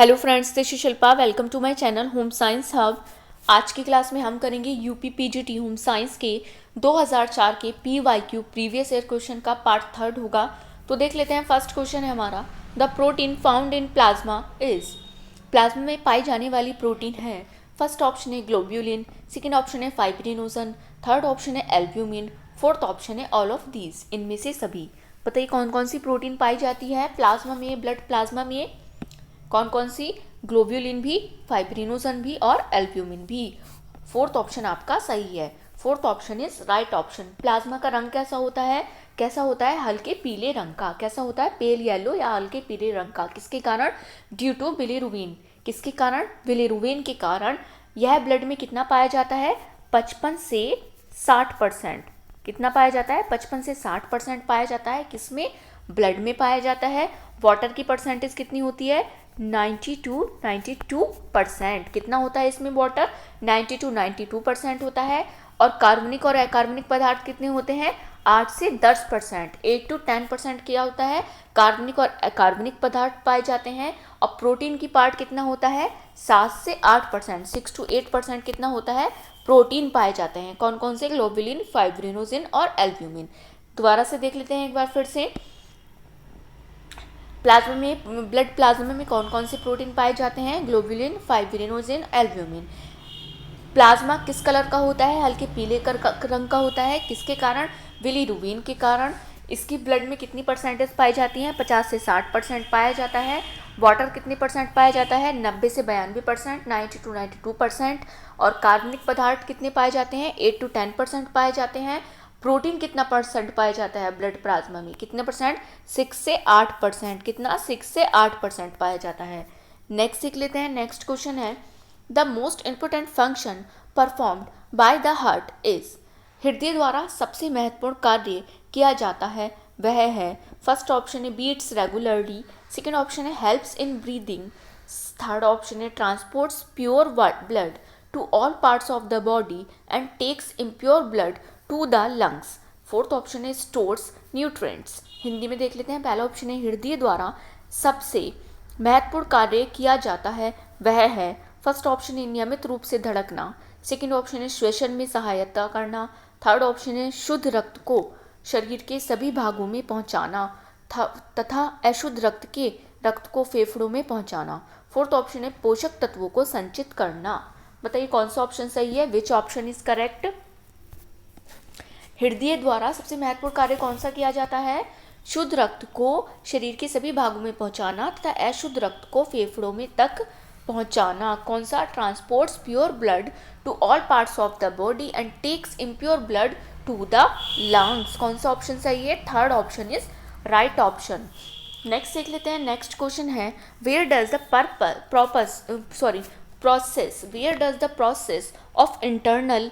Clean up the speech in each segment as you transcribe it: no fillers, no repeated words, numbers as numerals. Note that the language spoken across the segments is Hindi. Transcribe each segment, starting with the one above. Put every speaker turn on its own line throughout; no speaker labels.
Hello friends, this is Shilpa. Welcome to my channel home science hub. आज की क्लास में हम करेंगे यूपी पीजीटी होम साइंस के 2004 के पीवाईक्यू प्रीवियस ईयर क्वेश्चन का पार्ट थर्ड होगा। तो देख लेते हैं। फर्स्ट क्वेश्चन है हमारा, the protein found in plasma is. Plasma में पाई जाने वाली प्रोटीन है। फर्स्ट ऑप्शन है ग्लोब्यूलिन, सेकेंड ऑप्शन है फाइब्रिनोजन, थर्ड ऑप्शन है एल्ब्यूमिन, फोर्थ ऑप्शन है ऑल ऑफ दीज, इनमें से सभी। बताइए कौन कौन सी प्रोटीन पाई जाती है प्लाज्मा में, ब्लड प्लाज्मा में। कौन कौन सी? ग्लोब्यूलिन भी, फाइब्रिनोजन भी और एल्ब्यूमिन भी। फोर्थ ऑप्शन आपका सही है। Fourth option is right option. Plasma का रंग कैसा होता है? कैसा होता है? हल्के पीले रंग का। कैसा होता है? पेल येलो या हल्के पीले रंग का। किसके कारण? Due to bilirubin. किसके कारण? बिलिरुबिन के कारण। यह ब्लड में कितना पाया जाता है? 55 से 60%। कितना पाया जाता है? 55 से 60% पाया जाता है। किसमें? ब्लड में पाया जाता है। वाटर की परसेंटेज कितनी होती है? 92% कितना होता है इसमें? वाटर 92% होता है। और कार्बनिक और अकार्बनिक पदार्थ कितने होते हैं? 8 से 10%। 8 to 10% क्या होता है? कार्बनिक और अकार्बनिक पदार्थ पाए जाते हैं। और प्रोटीन की पार्ट कितना होता है? 7 से 8%। 6 to 8% कितना होता है? प्रोटीन पाए जाते हैं। कौन कौन से? ग्लोबुलिन, फाइब्रिनोजिन और एल्ब्यूमिन। दोबारा से देख लेते हैं एक बार फिर से। प्लाज्मा में, ब्लड प्लाज्मा में कौन कौन से प्रोटीन पाए जाते हैं? Globulin, fibrinogen, albumin. प्लाज्मा किस कलर का होता है? हल्के पीले रंग का होता है। किसके कारण? बिलिरुबिन के कारण। इसकी ब्लड में कितनी परसेंटेज पाई जाती है? 50 से 60% पाया जाता है। वाटर कितने परसेंट पाया जाता है? 90 से 92%, 90 to 92%। और कार्बनिक पदार्थ कितने पाए जाते हैं? 8 to 10% पाए जाते हैं। प्रोटीन कितना परसेंट पाया जाता है ब्लड प्लाज्मा में? कितने परसेंट? 6 से 8%। कितना? 6 से 8% पाया जाता है। नेक्स्ट देख लेते हैं। नेक्स्ट क्वेश्चन है, the most important function performed by the heart is. हृदय द्वारा सबसे महत्वपूर्ण कार्य किया जाता है वह है। फर्स्ट ऑप्शन है बीट्स रेगुलरली, सेकेंड ऑप्शन है helps in breathing, third option है transports pure blood to all parts of the body and takes impure blood to the lungs, fourth option है स्टोर्स न्यूट्रिएंट्स। हिंदी में देख लेते हैं। पहला ऑप्शन है हृदय द्वारा सबसे महत्वपूर्ण कार्य किया जाता है वह है। फर्स्ट ऑप्शन है नियमित रूप से धड़कना, सेकेंड ऑप्शन है श्वसन में सहायता करना, थर्ड ऑप्शन है शुद्ध रक्त को शरीर के सभी भागों में पहुंचाना तथा अशुद्ध रक्त को फेफड़ों में पहुंचाना, फोर्थ ऑप्शन है पोषक तत्वों को संचित करना। बताइए कौन सा ऑप्शन सही है? Which option is correct? हृदय द्वारा सबसे महत्वपूर्ण कार्य कौन सा किया जाता है? शुद्ध रक्त को शरीर के सभी भागों में पहुंचाना तथा अशुद्ध रक्त को फेफड़ों में तक पहुंचाना। कौन सा? Transports pure blood to all parts of the body and takes impure blood to the lungs. कौन सा ऑप्शन सही है? Third option is right option. Next देख लेते हैं। नेक्स्ट क्वेश्चन है, where does the process of internal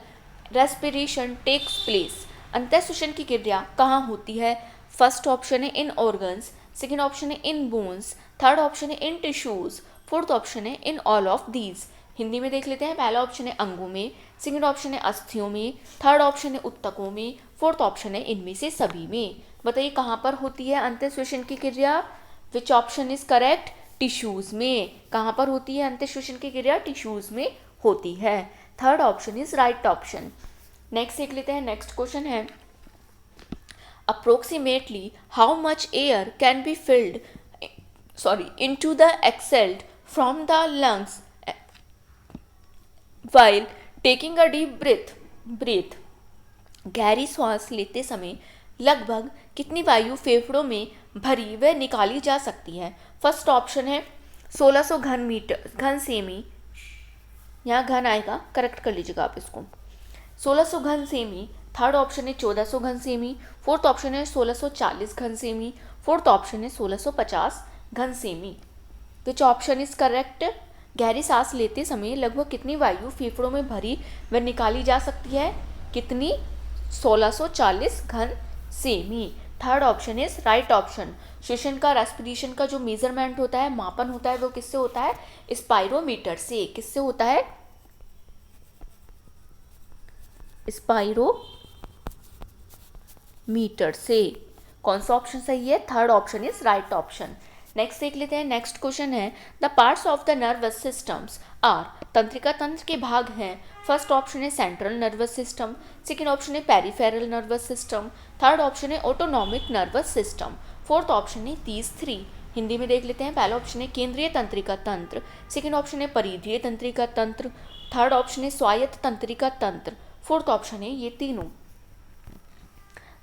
respiration takes place. अंतःश्वसन की क्रिया कहाँ होती है? फर्स्ट ऑप्शन है इन ऑर्गन्स, सेकेंड ऑप्शन है इन बोन्स, थर्ड ऑप्शन है इन टिश्यूज, फोर्थ ऑप्शन है in all of these. Hindi में देख लेते हैं। पहला ऑप्शन है अंगों में, सेकेंड ऑप्शन है अस्थियों में, थर्ड ऑप्शन है उत्तकों में, फोर्थ ऑप्शन है इनमें से सभी में। बताइए कहाँ पर होती है अंतःश्वसन की क्रिया? Which option is correct? Tissues में। कहाँ पर होती है अंतःश्वसन की क्रिया? टिश्यूज में होती है। Third option is right option. Next देख लेते हैं। नेक्स्ट क्वेश्चन है, approximately how much air can be into the exhaled from the lungs while taking a deep breath। गहरी श्वास लेते समय लगभग कितनी वायु फेफड़ों में भरी व निकाली जा सकती है? फर्स्ट ऑप्शन है 1600 घन सेमी, यहाँ घन आएगा, करेक्ट कर लीजिएगा आप इसको। 1600 घन सेमी। थर्ड ऑप्शन है 1400 घन सेमी, फोर्थ ऑप्शन है 1640 घन सेमी, फोर्थ ऑप्शन है 1650 घन semi. Which option is correct? गहरी सांस लेते समय लगभग कितनी वायु फेफड़ों में भरी व निकाली जा सकती है? कितनी? 1640 घन semi. Third option is right option. श्वसन का, रेस्पिरेशन का जो मेजरमेंट होता है, मापन होता है, वो किससे होता है? स्पाइरोमीटर से। किससे होता है? स्पाइरोमीटर से। कौन सा ऑप्शन सही है? Third option is right option. Next देख लेते हैं। नेक्स्ट क्वेश्चन है the parts of the nervous systems are, तंत्रिका तंत्र के भाग हैं। फर्स्ट ऑप्शन है central nervous system, second option है peripheral nervous system, third option है autonomic nervous system, fourth option है दीज थ्री। हिंदी में देख लेते हैं। पहला ऑप्शन है केंद्रीय तंत्रिका तंत्र, सेकंड ऑप्शन है परिधीय तंत्रिका तंत्र, थर्ड ऑप्शन है स्वायत्त तंत्रिका तंत्र, फोर्थ ऑप्शन है ये तीनों।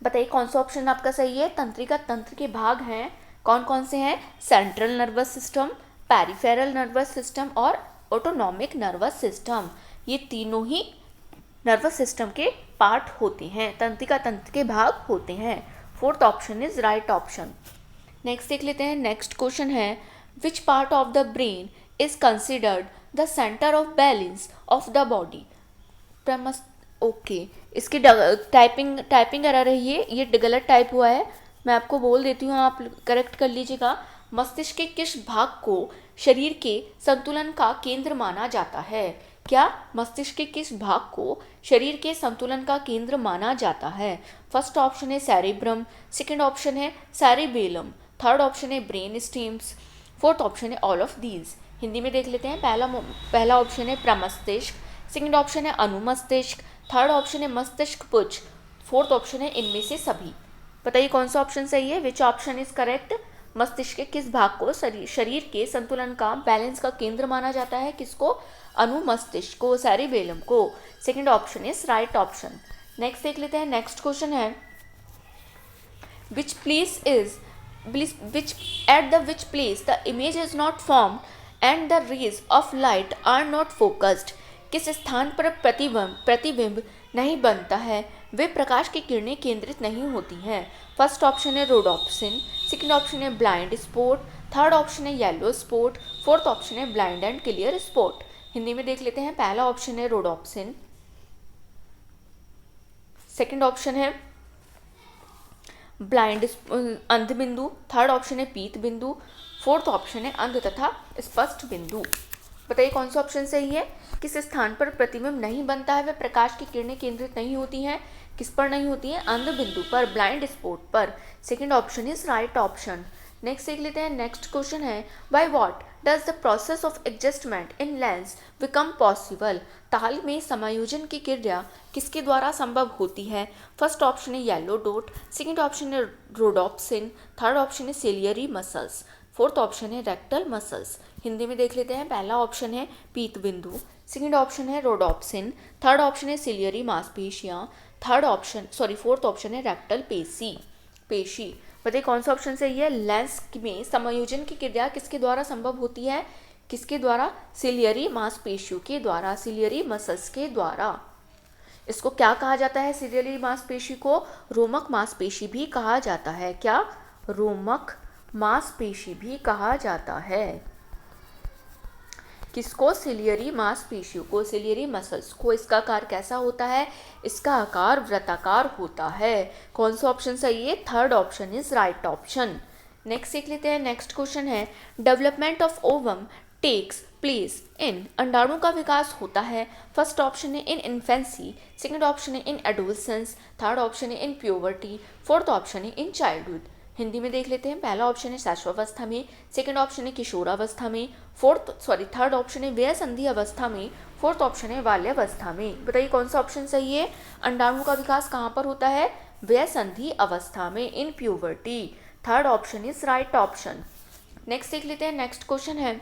बताइए कौन सा ऑप्शन आपका सही है। तंत्रिका तंत्र के भाग हैं कौन कौन से हैं? Central nervous system, peripheral nervous system और ऑटोनॉमिक नर्वस सिस्टम। ये तीनों ही नर्वस सिस्टम के पार्ट होते हैं, तंत्रिका तंत्र के भाग होते हैं। Fourth option is right option. Next देख लेते हैं। नेक्स्ट क्वेश्चन है which part of the brain is considered the centre of balance of the body. Okay, इसकी टाइपिंग एरर है, ये गलत टाइप हुआ है। मैं आपको बोल देती हूँ, आप करेक्ट कर लीजिएगा। मस्तिष्क के किस भाग को शरीर के संतुलन का केंद्र माना जाता है? क्या मस्तिष्क के किस भाग को शरीर के संतुलन का केंद्र माना जाता है? फर्स्ट ऑप्शन है सेरेब्रम, सेकंड ऑप्शन है सेरिबेलम, थर्ड ऑप्शन है ब्रेन स्टेम्स, फोर्थ ऑप्शन है ऑल ऑफ दीज। हिंदी में देख लेते हैं। पहला ऑप्शन है प्रमस्तिष्क, सेकंड ऑप्शन है अनुमस्तिष्क, थर्ड ऑप्शन है मस्तिष्क पुच्छ, फोर्थ ऑप्शन है इनमें से सभी। बताइए कौन सा ऑप्शन सही है। Which option is correct? मस्तिष्क के किस भाग को शरीर के संतुलन का, बैलेंस का केंद्र माना जाता है? किसको? अनुमस्तिष्क को, सेरिबेलम को। Second option is right option. Next देख लेते हैं। नेक्स्ट क्वेश्चन है which at which place the image is not formed and the rays of light are not focused। किस स्थान पर प्रतिबिंब नहीं बनता है, वे प्रकाश की किरणें केंद्रित नहीं होती हैं? फर्स्ट ऑप्शन है रोडोप्सिन, सेकंड ऑप्शन है ब्लाइंड स्पॉट, थर्ड ऑप्शन है येलो स्पॉट, फोर्थ ऑप्शन है blind and clear spot. Hindi में देख लेते हैं। पहला ऑप्शन है रोडोप्सिन, सेकंड ऑप्शन है ब्लाइंड अंध बिंदु, थर्ड ऑप्शन है पीत बिंदु, फोर्थ ऑप्शन है अंध तथा स्पष्ट बिंदु। बताइए कौन सा ऑप्शन सही है। किस स्थान पर प्रतिबिंब नहीं बनता है, वे प्रकाश की किरणें केंद्रित नहीं होती हैं? किस पर नहीं होती हैं? अंध बिंदु पर, ब्लाइंड स्पॉट पर। Second option is right option. Next देख लेते हैं। नेक्स्ट क्वेश्चन है by what does the process of adjustment in lens become possible. ताल में समायोजन की क्रिया किसके द्वारा संभव होती है? फर्स्ट ऑप्शन है येलो डॉट, सेकंड ऑप्शन है रोडोप्सिन, थर्ड ऑप्शन है सिलियरी मसल्स, फोर्थ ऑप्शन है रेक्टल मसल्स। हिंदी में देख लेते हैं। पहला ऑप्शन है पीत बिंदु, सेकंड ऑप्शन है रोडोप्सिन, थर्ड ऑप्शन है सिलियरी मांसपेशियां, फोर्थ ऑप्शन है रेक्टल पेशी। बताइए कौन सा ऑप्शन सही है। लेंस में समायोजन की क्रिया किसके द्वारा संभव होती है? किसके द्वारा? सिलियरी मांसपेशियों के द्वारा, सिलियरी मसल्स के द्वारा। इसको क्या कहा जाता है? सिलियरी मांसपेशी को रोमक मांसपेशी भी कहा जाता है। क्या? रोमक मांसपेशी भी कहा जाता है। किसको? सिलियरी मांसपेशियों को, सिलियरी मसल्स को। इसका आकार कैसा होता है? इसका आकार वृत्ताकार होता है। कौन सा ऑप्शन सही है? Third option is right option. Next देख लेते हैं। नेक्स्ट क्वेश्चन है development of ovum takes place in. अंडाणु का विकास होता है। फर्स्ट ऑप्शन है इन इन्फेंसी, सेकंड ऑप्शन है इन एडोलसेंस, थर्ड ऑप्शन है इन प्यूबर्टी, फोर्थ ऑप्शन है इन चाइल्डहुड। हिंदी में देख लेते हैं। पहला ऑप्शन है शैशवावस्था में, सेकंड ऑप्शन है किशोरावस्था में, थर्ड ऑप्शन है व्यसंधि अवस्था में, फोर्थ ऑप्शन है बाल्यावस्था में। बताइए कौन सा ऑप्शन सही है। अंडाणु का विकास कहाँ पर होता है? व्यसंधि अवस्था में, in puberty. Third option is right option. Next देख लेते हैं। नेक्स्ट क्वेश्चन है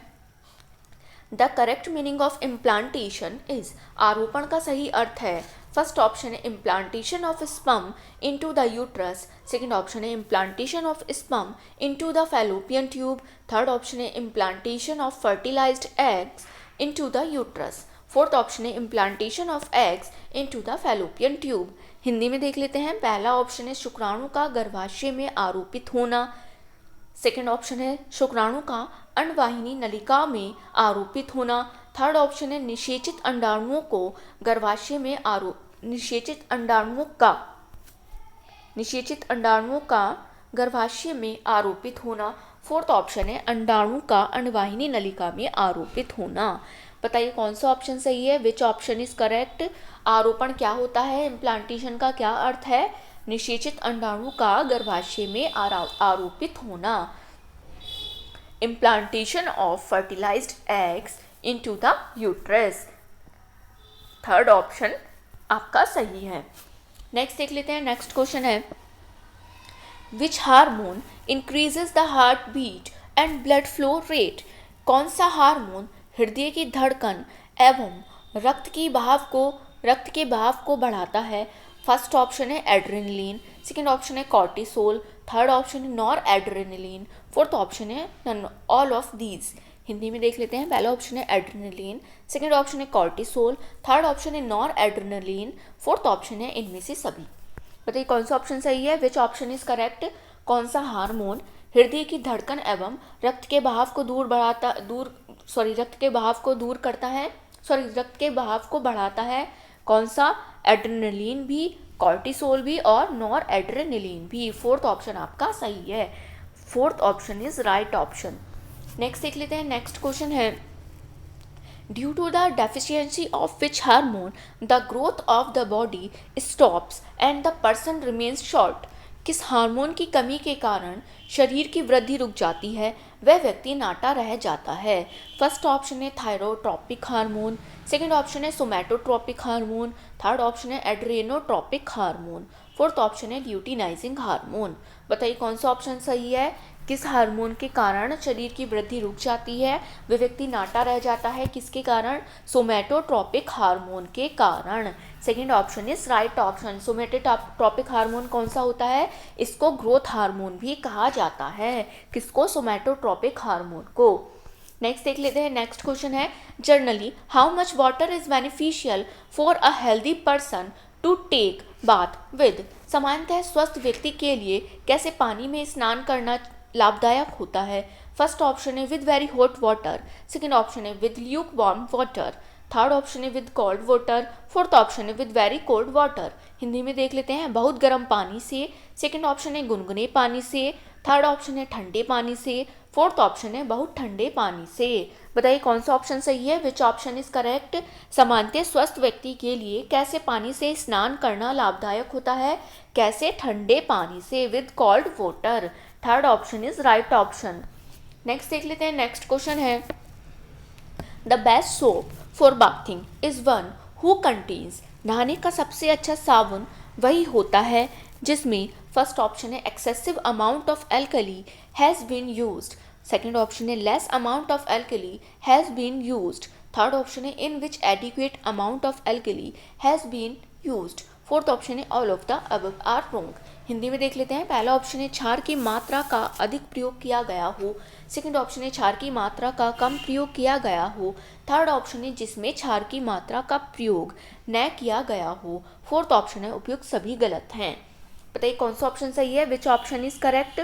the correct meaning of implantation is. आरोपण का सही अर्थ है। फर्स्ट ऑप्शन है implantation of sperm into the uterus, second option है implantation of sperm into the fallopian tube, third option है implantation of fertilized eggs into the uterus, fourth option है implantation of eggs into the fallopian tube. Hindi में देख लेते हैं। पहला ऑप्शन है शुक्राणु का गर्भाशय में आरोपित होना, सेकंड ऑप्शन है शुक्राणु का अंडवाहिनी नलिका में आरोपित होना, थर्ड ऑप्शन है निषेचित अंडाणुओं को गर्भाशय में निषेचित अंडाणुओं का गर्भाशय में आरोपित होना, फोर्थ ऑप्शन है अंडाणु का अंडवाहिनी नलिका में आरोपित होना। बताइए कौन सा ऑप्शन सही है। Which option is correct. आरोपण क्या होता है? इम्प्लांटेशन का क्या अर्थ है? निषेचित अंडाणु का गर्भाशय में आरोपित होना। implantation of fertilized eggs into the uterus। Third option आपका सही है। नेक्स्ट देख लेते हैं, नेक्स्ट क्वेश्चन है which hormone increases the heart beat and blood flow rate. कौन सा हार्मोन हृदय की धड़कन एवं रक्त के बहाव को बढ़ाता है। फर्स्ट ऑप्शन है एड्रेनलिन, सेकेंड ऑप्शन है कॉर्टिसोल, थर्ड ऑप्शन है नॉर एड्रेनलिन, फोर्थ ऑप्शन है none all of these. Hindi में देख लेते हैं, पहला ऑप्शन है एड्रेनलिन, सेकेंड ऑप्शन है कॉर्टिसोल, थर्ड ऑप्शन है नॉर एड्रेनलिन, फोर्थ ऑप्शन है इनमें से सभी। बताइए कौन सा ऑप्शन सही है, विच ऑप्शन इज करेक्ट। कौन सा हार्मोन हृदय की धड़कन एवं रक्त के बहाव को बढ़ाता है। कौन सा, एड्रेनलिन भी, कॉर्टिसोल भी और नॉर एड्रेनलिन भी। फोर्थ ऑप्शन आपका सही है, fourth option is right option. Next देख लेते हैं, नेक्स्ट क्वेश्चन है due to the deficiency of which hormone the growth of the body stops and the person remains short. किस हार्मोन की कमी के कारण शरीर की वृद्धि रुक जाती है, वह व्यक्ति नाटा रह जाता है। फर्स्ट ऑप्शन है थायरोट्रोपिक हार्मोन, सेकेंड ऑप्शन है सोमैटोट्रोपिक हार्मोन, थर्ड ऑप्शन है एड्रेनोट्रोपिक हार्मोन, फोर्थ ऑप्शन है ल्यूटिनाइजिंग हार्मोन। बताइए कौन सा ऑप्शन सही है। किस हार्मोन के कारण शरीर की वृद्धि रुक जाती है, वह व्यक्ति नाटा रह जाता है, किसके कारण, सोमैटोट्रोपिक हार्मोन के कारण। Second option is right option. Somatotropic hormone कौन सा होता है, इसको ग्रोथ हार्मोन भी कहा जाता है। किसको, सोमैटोट्रोपिक हार्मोन को। नेक्स्ट देख लेते हैं, नेक्स्ट क्वेश्चन है generally how much water is beneficial for a healthy person to take bath with. सामान्यतः स्वस्थ व्यक्ति के लिए कैसे पानी में स्नान करना लाभदायक होता है। फर्स्ट ऑप्शन है with very hot water, second option है with lukewarm water, third option है with cold water, fourth option है with very cold water. Hindi में देख लेते हैं, बहुत गर्म पानी से, सेकेंड ऑप्शन है गुनगुने पानी से, थर्ड ऑप्शन है ठंडे पानी से, फोर्थ ऑप्शन है बहुत ठंडे पानी से। बताइए कौन सा ऑप्शन सही है, विच ऑप्शन इज करेक्ट। सामान्यतः स्वस्थ व्यक्ति के लिए कैसे पानी से स्नान करना लाभदायक होता है, कैसे, ठंडे पानी से, with cold water. Third option is right option. Next देख लेते हैं, नेक्स्ट क्वेश्चन है the best soap for bathing is one who contains. नहाने का सबसे अच्छा साबुन वही होता है जिसमें फर्स्ट ऑप्शन है excessive amount of alkali has been used, second option है less amount of alkali has been used, third option है in which adequate amount of alkali has been used, fourth option है all of the above are wrong. Hindi में देख लेते हैं, पहला ऑप्शन है क्षार की मात्रा का अधिक प्रयोग किया गया हो, सेकंड ऑप्शन है क्षार की मात्रा का कम प्रयोग किया गया हो, थर्ड ऑप्शन है जिसमें क्षार की मात्रा का प्रयोग न किया गया हो, फोर्थ ऑप्शन है उपयुक्त सभी गलत हैं। बताइए कौन सा ऑप्शन सही है, विच ऑप्शन इज करेक्ट।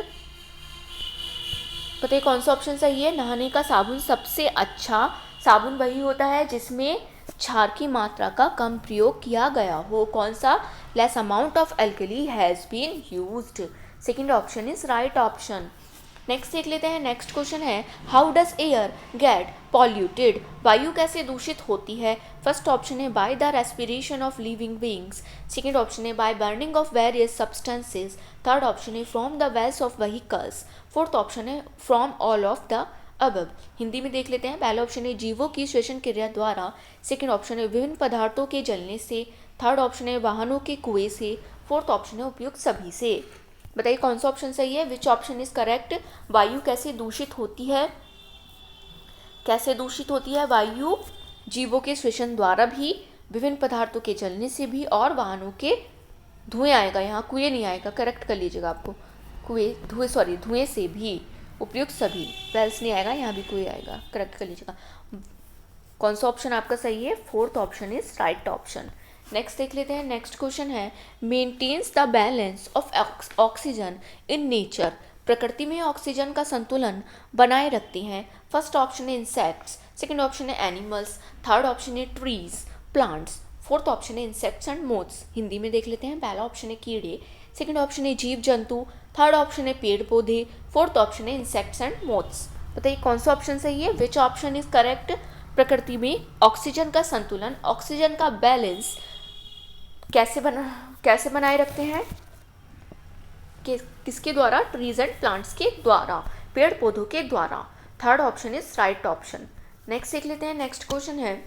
बताइए कौन सा ऑप्शन सही है। नहाने का साबुन सबसे अच्छा साबुन वही होता है जिसमें क्षार की मात्रा का कम प्रयोग किया गया हो। कौन सा, less amount of alkali has been used, second option is right option. Next देख लेते हैं, नेक्स्ट क्वेश्चन है how does air get polluted. वायु कैसे दूषित होती है। फर्स्ट ऑप्शन है by the respiration of living beings, second option है by burning of various substances, third option है from the wells of vehicles, fourth option है from all of the above. Hindi में देख लेते हैं, पहला ऑप्शन है जीवों की श्वसन क्रिया द्वारा, सेकेंड ऑप्शन है विभिन्न पदार्थों के जलने से, थर्ड ऑप्शन है वाहनों के कुएं से, फोर्थ ऑप्शन है उपयुक्त सभी से। बताइए कौन सा ऑप्शन सही है, विच ऑप्शन इज करेक्ट। वायु कैसे दूषित होती है, कैसे दूषित होती है वायु, जीवों के श्वसन द्वारा भी, विभिन्न पदार्थों के जलने से भी और वाहनों के धुएं आएगा, यहाँ कुएं नहीं आएगा, करेक्ट कर लीजिएगा आपको, धुएं से भी, उपयुक्त सभी, वेल्स नहीं आएगा, यहाँ भी कुएं आएगा, करेक्ट कर लीजिएगा। कौन सा ऑप्शन आपका सही है, fourth option is right option. Next देख लेते हैं, नेक्स्ट क्वेश्चन है maintains the balance of oxygen in nature. प्रकृति में ऑक्सीजन का संतुलन बनाए रखते हैं। फर्स्ट ऑप्शन है इंसेक्ट्स, सेकेंड ऑप्शन है एनिमल्स, थर्ड ऑप्शन है ट्रीज प्लांट्स, फोर्थ ऑप्शन है इंसेक्ट्स एंड मोथ्स। हिंदी में देख लेते हैं, पहला ऑप्शन है कीड़े, सेकेंड ऑप्शन है जीव जंतु, थर्ड ऑप्शन है पेड़ पौधे, फोर्थ ऑप्शन है इंसेक्ट्स एंड मोथ्स। बताइए कौन सा ऑप्शन सही है, विच ऑप्शन इज करेक्ट। प्रकृति में ऑक्सीजन का संतुलन, ऑक्सीजन का बैलेंस कैसे बनाए रखते हैं, किसके द्वारा, ट्रीज एंड प्लांट्स के द्वारा, पेड़ पौधों के द्वारा। Third option is right option. Next देख लेते हैं, नेक्स्ट क्वेश्चन है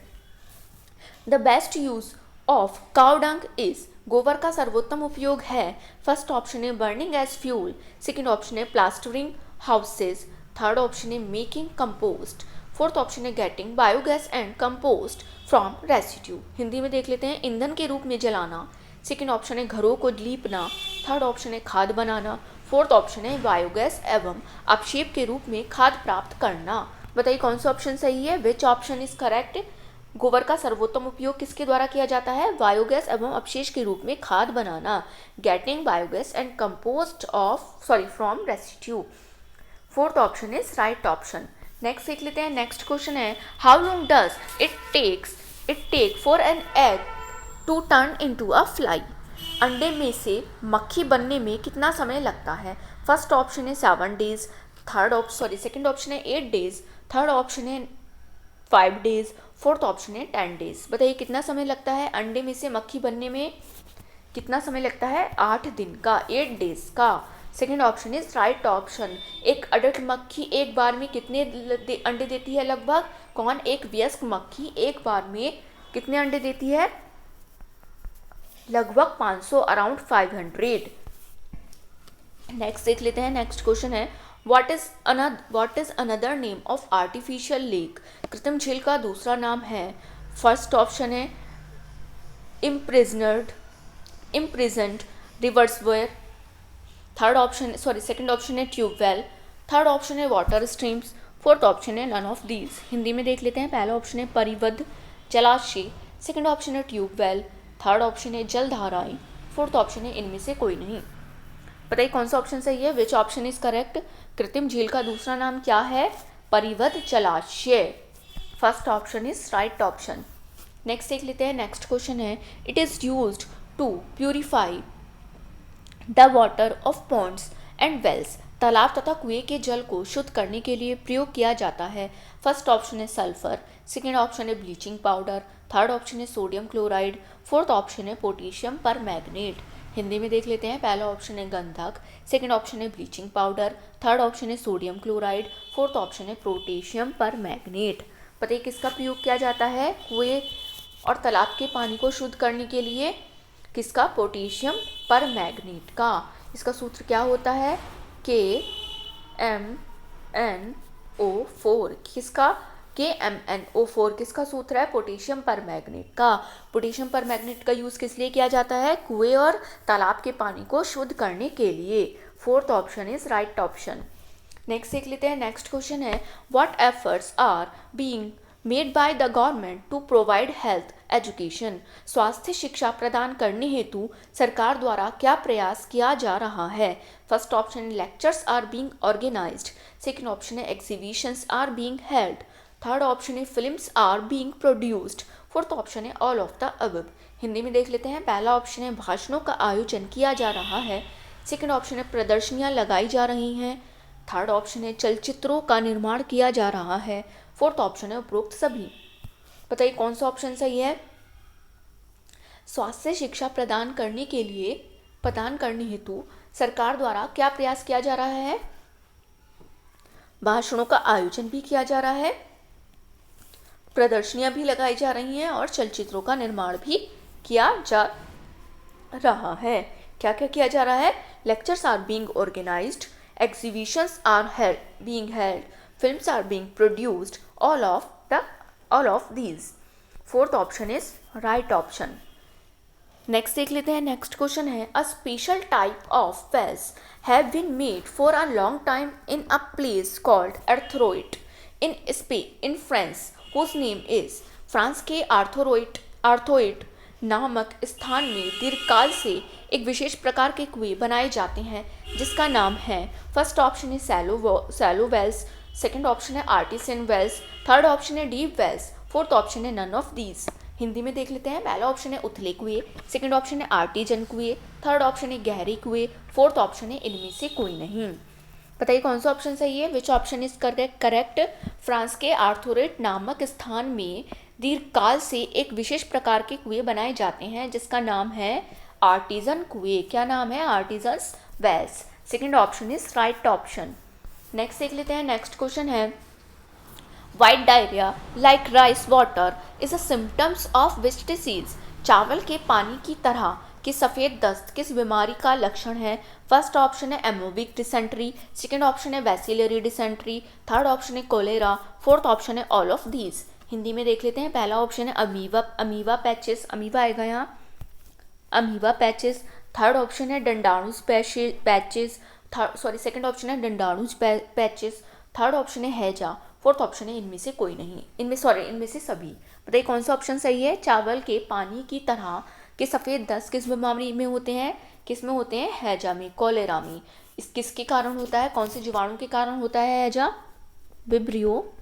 the best use of cow dung is, गोबर का सर्वोत्तम उपयोग है। फर्स्ट ऑप्शन है burning as fuel, second option है प्लास्टरिंग हाउसेज, थर्ड ऑप्शन है मेकिंग कंपोस्ट, फोर्थ ऑप्शन है getting biogas and compost from residue. Hindi में देख लेते हैं, ईंधन के रूप में जलाना, सेकेंड ऑप्शन है घरों को लीपना, थर्ड ऑप्शन है खाद बनाना, फोर्थ ऑप्शन है बायोगैस एवं अपशेप के रूप में खाद प्राप्त करना। बताइए कौन सा ऑप्शन सही है, विच ऑप्शन इज करेक्ट। गोबर का सर्वोत्तम उपयोग किसके द्वारा किया जाता है, बायोगैस एवं अपशेष के रूप में खाद बनाना, getting biogas and compost from residue. Fourth option is right option. Next देख लेते हैं, नेक्स्ट क्वेश्चन है how long does it take for an egg to turn into a fly, अंडे में से मक्खी बनने में कितना समय लगता है। फर्स्ट ऑप्शन है 7 डेज, सेकेंड ऑप्शन है 8 डेज, थर्ड ऑप्शन है 5 डेज, फोर्थ ऑप्शन है 10 डेज। बताइए कितना समय लगता है अंडे में से मक्खी बनने में, कितना समय लगता है, 8 दिन का, 8 डेज का। Second option is right option. एक अडल्ट मक्खी एक बार में कितने अंडे देती है लगभग, कौन, एक वयस्क मक्खी एक बार में कितने अंडे देती है, लगभग 500, अराउंड 500। नेक्स्ट देख लेते हैं, नेक्स्ट क्वेश्चन है what is another name of artificial lake, कृत्रिम झील का दूसरा नाम है। फर्स्ट ऑप्शन है इम्प्रिजन्ड रिवर्सवेयर, सेकेंड ऑप्शन है ट्यूबवेल, थर्ड ऑप्शन है वाटर स्ट्रीम्स, फोर्थ ऑप्शन है नन ऑफ दीज। हिंदी में देख लेते हैं, पहला ऑप्शन है परिबद्ध जलाशय, सेकेंड ऑप्शन है ट्यूबवेल, थर्ड ऑप्शन है जलधाराएं, फोर्थ ऑप्शन है इनमें से कोई नहीं। बताइए कौन सा ऑप्शन सही है, विच ऑप्शन इज करेक्ट। कृत्रिम झील का दूसरा नाम क्या है, परिबद्ध जलाशय। First option is right option. Next देख लेते हैं, नेक्स्ट क्वेश्चन है it is used to purify the water of ponds and wells, तालाब तथा कुएं के जल को शुद्ध करने के लिए प्रयोग किया जाता है। फर्स्ट ऑप्शन है सल्फर, सेकेंड ऑप्शन है ब्लीचिंग पाउडर, थर्ड ऑप्शन है सोडियम क्लोराइड, फोर्थ ऑप्शन है पोटेशियम परमैंगनेट। हिंदी में देख लेते हैं, पहला ऑप्शन है गंधक, सेकेंड ऑप्शन है ब्लीचिंग पाउडर, थर्ड ऑप्शन है सोडियम क्लोराइड, फोर्थ ऑप्शन है पोटेशियम परमैंगनेट। बताइए किसका प्रयोग किया जाता है कुएं और तालाब के पानी को शुद्ध करने के लिए, किसका, पोटेशियम परमैंगनेट का। इसका सूत्र क्या होता है, KMnO4, किसका, KMnO4 किसका सूत्र है, पोटेशियम परमैंगनेट का। पोटेशियम परमैंगनेट का यूज़ किस लिए किया जाता है, कुएं और तालाब के पानी को शुद्ध करने के लिए। Fourth option is right option. Next देख लेते हैं, नेक्स्ट क्वेश्चन है what efforts are being made by the government to provide health education, स्वास्थ्य शिक्षा प्रदान करने हेतु सरकार द्वारा क्या प्रयास किया जा रहा है। First option lectures are being organised, second option है exhibitions are being held, third option है films are being produced, fourth option है all of the above. Hindi में देख लेते हैं, पहला ऑप्शन है भाषणों का आयोजन किया जा रहा है, सेकेंड ऑप्शन है प्रदर्शनियां लगाई जा रही हैं, थर्ड ऑप्शन है चलचित्रों का निर्माण किया जा रहा है, फोर्थ ऑप्शन है उपरोक्त सभी। बताइए कौन सा ऑप्शन सही है। स्वास्थ्य शिक्षा प्रदान करने हेतु सरकार द्वारा क्या प्रयास किया जा रहा है, भाषणों का आयोजन भी किया जा रहा है, प्रदर्शनियां भी लगाई जा रही हैं और चलचित्रों का निर्माण भी किया जा रहा है। क्या क्या किया जा रहा है, lectures are being organised, exhibitions are being held, films are being produced, all of these. Fourth option is right option. Next देख लेते हैं, नेक्स्ट क्वेश्चन है a special type of wells have been made for a long time in a place called Artois in France whose name is. France के आर्थोइट नामक स्थान में दीर्घकाल से एक विशेष प्रकार के कुएं बनाए जाते हैं जिसका नाम है, फर्स्ट ऑप्शन है सैलो वेल्स, सेकंड ऑप्शन है आर्टिसन वेल्स, थर्ड ऑप्शन है डीप वेल्स, फोर्थ ऑप्शन है नन ऑफ दीज। हिंदी में देख लेते हैं, पहला ऑप्शन है उथले कुएं, सेकंड ऑप्शन है आर्टिजन कुएं, थर्ड ऑप्शन है गहरे कुएं, फोर्थ ऑप्शन है इनमें से कोई नहीं। बताइए कौन सा ऑप्शन सही है, which option is correct. France के आर्थोरेट नामक स्थान में दीर्घकाल से एक विशेष प्रकार के कुएं बनाए जाते हैं जिसका नाम है आर्टिजन कुएं। क्या नाम है, artesian wells. Second option is right option. Next देख लेते हैं, नेक्स्ट क्वेश्चन है White diarrhea, like rice water, is a symptoms of which disease? चावल के पानी की तरह कि सफ़ेद दस्त किस बीमारी का लक्षण है? फर्स्ट ऑप्शन है एमोबिक डिसेंट्री, सेकंड ऑप्शन है वैसिलरी डिसेंट्री, थर्ड ऑप्शन है कोलेरा, फोर्थ ऑप्शन है ऑल ऑफ दीज। हिंदी में देख लेते हैं। पहला ऑप्शन है अमीवा पैचेस, अमीवा आएगा यहाँ, अमीवा पैचेस। थर्ड ऑप्शन है डंडाणुस पैचेस, सेकंड ऑप्शन है डंडाणुस पैचेस, थर्ड ऑप्शन है हैजा, फोर्थ ऑप्शन है इनमें से कोई नहीं, इनमें से सभी। बताइए कौन सा ऑप्शन सही है? चावल के पानी की तरह के सफ़ेद दस्त किस बीमारी में होते हैं? किस में होते हैं? हैजा में, कोलेरा में। इस किसके कारण होता है? कौन से जीवाणु के कारण होता है हैजा? विब्रियो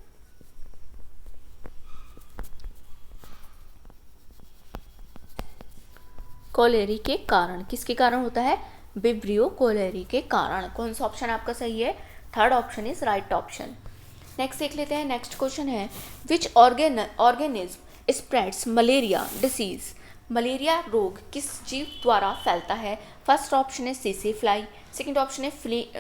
कोलेरी के कारण। किसके कारण होता है? विब्रियो कोलेरी के कारण। कौन सा ऑप्शन आपका सही है? Third option is right option. Next देख लेते हैं। नेक्स्ट क्वेश्चन है which organism spreads malaria disease? Malaria रोग किस जीव द्वारा फैलता है? फर्स्ट ऑप्शन है सीसी फ्लाई, सेकेंड ऑप्शन है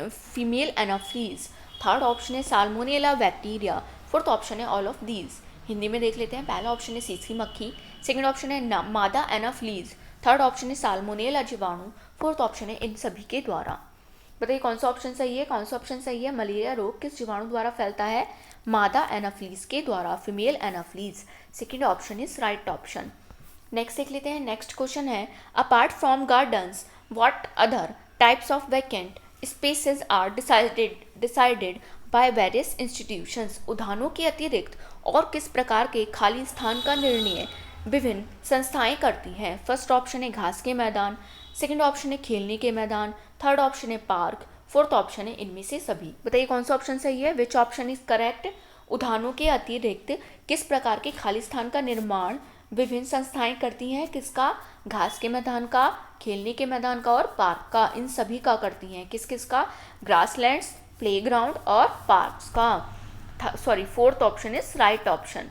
फीमेल एनाफ्लीज, थर्ड ऑप्शन है साल्मोनेला बैक्टीरिया, फोर्थ ऑप्शन है ऑल ऑफ दीज। हिंदी में देख लेते हैं। पहला ऑप्शन है सीसी मक्खी, सेकेंड ऑप्शन है मादा एनाफ्लीज, थर्ड ऑप्शन है साल्मोनेला जीवाणु, फोर्थ ऑप्शन है इन सभी के द्वारा। बताइए कौन सा ऑप्शन सही है? कौन सा ऑप्शन सही है? मलेरिया रोग किस जीवाणु द्वारा फैलता है? मादा एनाफ्लीज के द्वारा, female anopheles. Second option is right option. Next देख लेते हैं। नेक्स्ट क्वेश्चन है apart from gardens what other types of vacant spaces are decided by various institutions? उद्यानों के अतिरिक्त और किस प्रकार के खाली स्थान का निर्णय विभिन्न संस्थाएं करती हैं? फर्स्ट ऑप्शन है घास के मैदान, सेकंड ऑप्शन है खेलने के मैदान, थर्ड ऑप्शन है पार्क, फोर्थ ऑप्शन है इनमें से सभी। बताइए कौन सा ऑप्शन सही है? Which option is correct? उद्यानों के अतिरिक्त किस प्रकार के खाली स्थान का निर्माण विभिन्न संस्थाएं करती हैं? किसका? घास के मैदान का, खेलने के मैदान का और पार्क का। इन सभी का करती हैं। किस किस का? ग्रासलैंड्स, प्लेग्राउंड और पार्क्स का। Fourth option is right option.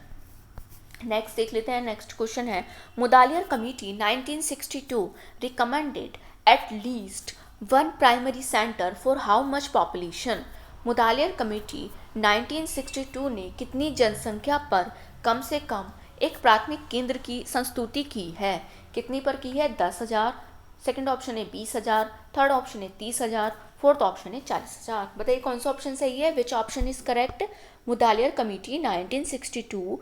Next देख लेते हैं। नेक्स्ट क्वेश्चन है Mudaliar committee 1962 recommended at least one primary centre for how much population? Mudaliar committee 1962 ने कितनी जनसंख्या पर कम से कम एक प्राथमिक केंद्र की संस्तुति की है? कितनी पर की है? 10,000, सेकंड ऑप्शन है 20,000, थर्ड ऑप्शन है 30,000, फोर्थ ऑप्शन है 40,000। बताइए कौन सा ऑप्शन सही है? Which option is correct? Mudaliar committee 1962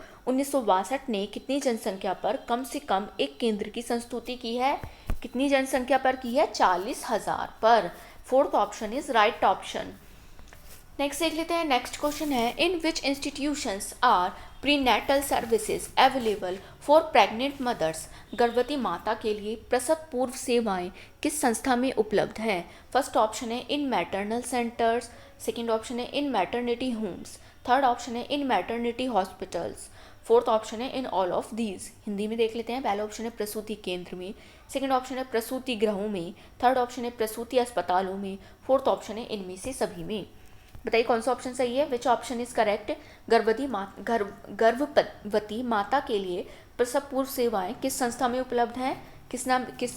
ने कितनी जनसंख्या पर कम से कम एक केंद्र की संस्तुति की है? कितनी जनसंख्या पर की है? 40,000 पर। Fourth option is right option. Next देख लेते हैं। नेक्स्ट क्वेश्चन है in which institutions are prenatal services available for pregnant mothers? गर्भवती माता के लिए प्रसव पूर्व सेवाएं किस संस्था में उपलब्ध हैं? फर्स्ट ऑप्शन है इन मैटरनल सेंटर्स, सेकेंड ऑप्शन है इन मैटरनिटी होम्स, थर्ड ऑप्शन है इन मैटरनिटी हॉस्पिटल्स, फोर्थ ऑप्शन है in all of these. Hindi में देख लेते हैं। पहला ऑप्शन है प्रसूति केंद्र में, सेकेंड ऑप्शन है प्रसूति गृहों में, थर्ड ऑप्शन है प्रसूति अस्पतालों में, फोर्थ ऑप्शन है इनमें से सभी में। बताइए कौन सा ऑप्शन सही है? Which option is correct? गर्भवती माता के लिए प्रसव पूर्व सेवाएं किस संस्था में उपलब्ध हैं? किस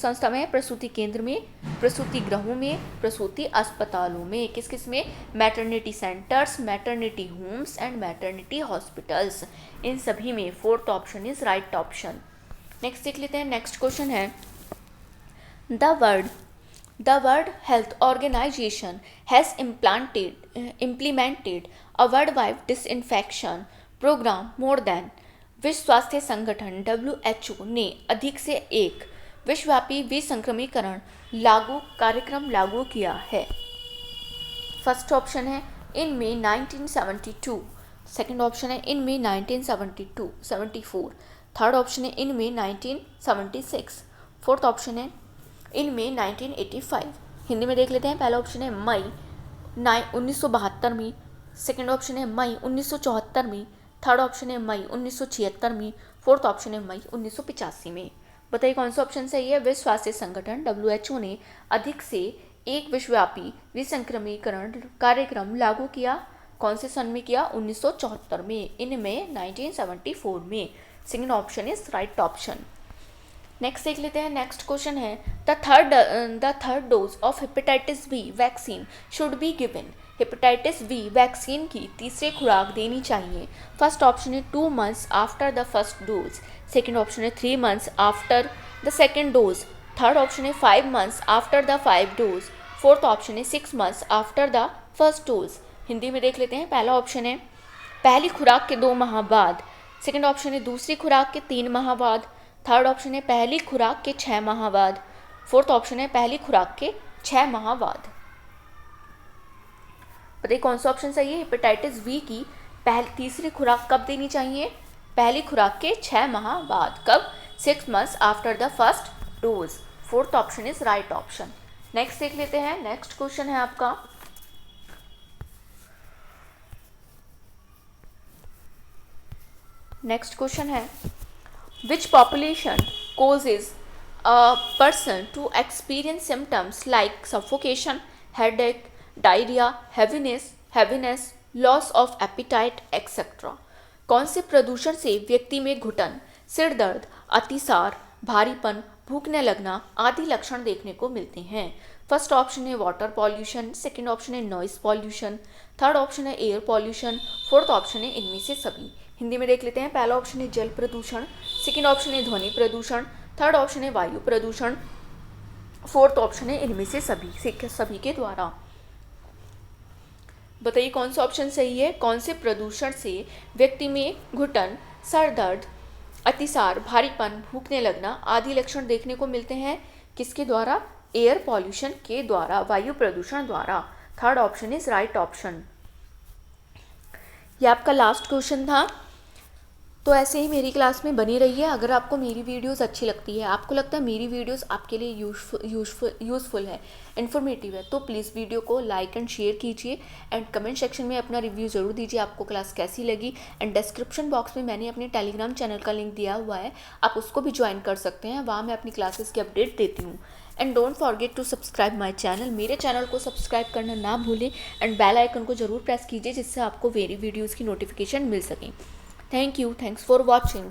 संस्था में? प्रसूति केंद्र में, प्रसूति गृहों में, प्रसूति अस्पतालों में। किस किस में? Maternity centres, maternity homes and maternity hospitals. इन सभी में। Fourth option is right option. Next देख लेते हैं। नेक्स्ट क्वेश्चन है The World Health Organization has implemented a worldwide disinfection program more than? विश्व स्वास्थ्य संगठन WHO ने अधिक से एक विश्वव्यापी विसंक्रमीकरण कार्यक्रम लागू किया है। फर्स्ट ऑप्शन है इन में 1972, सेकेंड ऑप्शन है इन में 1974, थर्ड ऑप्शन है इन में 1976, फोर्थ ऑप्शन है इनमें 1985। हिंदी में देख लेते हैं। पहला ऑप्शन है मई 1972 में, सेकेंड ऑप्शन है मई 1974 में, थर्ड ऑप्शन है मई 1976 में, फोर्थ ऑप्शन है मई 1985 में। बताइए कौन सा ऑप्शन सही है? विश्व स्वास्थ्य संगठन WHO ने अधिक से एक विश्वव्यापी विसंक्रमीकरण कार्यक्रम लागू किया। कौन से सन में किया? 1974 में, इनमें 1974 में। Second option is right option. Next देख लेते हैं। नेक्स्ट क्वेश्चन है the third dose of hepatitis B vaccine should be given? Hepatitis B vaccine की तीसरी खुराक देनी चाहिए? फर्स्ट ऑप्शन है 2 months after the first dose, second option है 3 months after the second dose, third option है 5 months after the 5 dose, fourth option है 6 months after the first dose. Hindi में देख लेते हैं। पहला ऑप्शन है पहली खुराक के 2 माह बाद, सेकेंड ऑप्शन है दूसरी खुराक के 3 माह बाद, थर्ड ऑप्शन है पहली खुराक के 6 माह बाद, फोर्थ ऑप्शन है पहली खुराक के 6 माह बाद। बताइए कौन सा ऑप्शन सही है? हेपेटाइटिस बी की तीसरी खुराक कब देनी चाहिए? पहली खुराक के 6 माह बाद। कब? 6 months after the first dose. Fourth option is right option. Next देख लेते हैं। नेक्स्ट क्वेश्चन है आपका, नेक्स्ट क्वेश्चन है विच population causes a person to experience symptoms like suffocation, headache, diarrhea, heaviness, loss of appetite, etc. कौन से प्रदूषण से व्यक्ति में घुटन, सिर दर्द, अतिसार, भारीपन, भूख न लगना आदि लक्षण देखने को मिलते हैं? फर्स्ट ऑप्शन है वाटर पॉल्यूशन, सेकेंड ऑप्शन है नॉइस पॉल्यूशन, थर्ड ऑप्शन है एयर पॉल्यूशन, फोर्थ ऑप्शन है इनमें से सभी। हिंदी में देख लेते हैं। पहला ऑप्शन है जल प्रदूषण, सेकेंड ऑप्शन है ध्वनि प्रदूषण, थर्ड ऑप्शन है वायु प्रदूषण, फोर्थ ऑप्शन है इनमें से सभी के द्वारा। बताइए कौन सा ऑप्शन सही है? कौन से प्रदूषण से व्यक्ति में घुटन, सर दर्द, अतिसार, भारीपन, भूखने लगना आदि लक्षण देखने को मिलते हैं? किसके द्वारा? एयर पॉल्यूशन के द्वारा, वायु प्रदूषण द्वारा। Third option is right option. ये आपका लास्ट क्वेश्चन था। तो ऐसे ही मेरी क्लास में बनी रही है। अगर आपको मेरी वीडियोस अच्छी लगती है, आपको लगता है मेरी वीडियोस आपके लिए यूज़फुल है, इन्फॉर्मेटिव है, तो प्लीज़ वीडियो को लाइक एंड शेयर कीजिए एंड कमेंट सेक्शन में अपना रिव्यू ज़रूर दीजिए आपको क्लास कैसी लगी। एंड डिस्क्रिप्शन बॉक्स में मैंने अपने टेलीग्राम चैनल का लिंक दिया हुआ है, आप उसको भी ज्वाइन कर सकते हैं। वहाँ मैं अपनी क्लासेस की अपडेट देती हूँ। And don't forget to subscribe my channel. मेरे चैनल को सब्सक्राइब करना ना भूलें एंड बेल आइकन को ज़रूर प्रेस कीजिए जिससे आपको मेरी वीडियोज़ की नोटिफिकेशन मिल सकें। Thank you. Thanks for watching.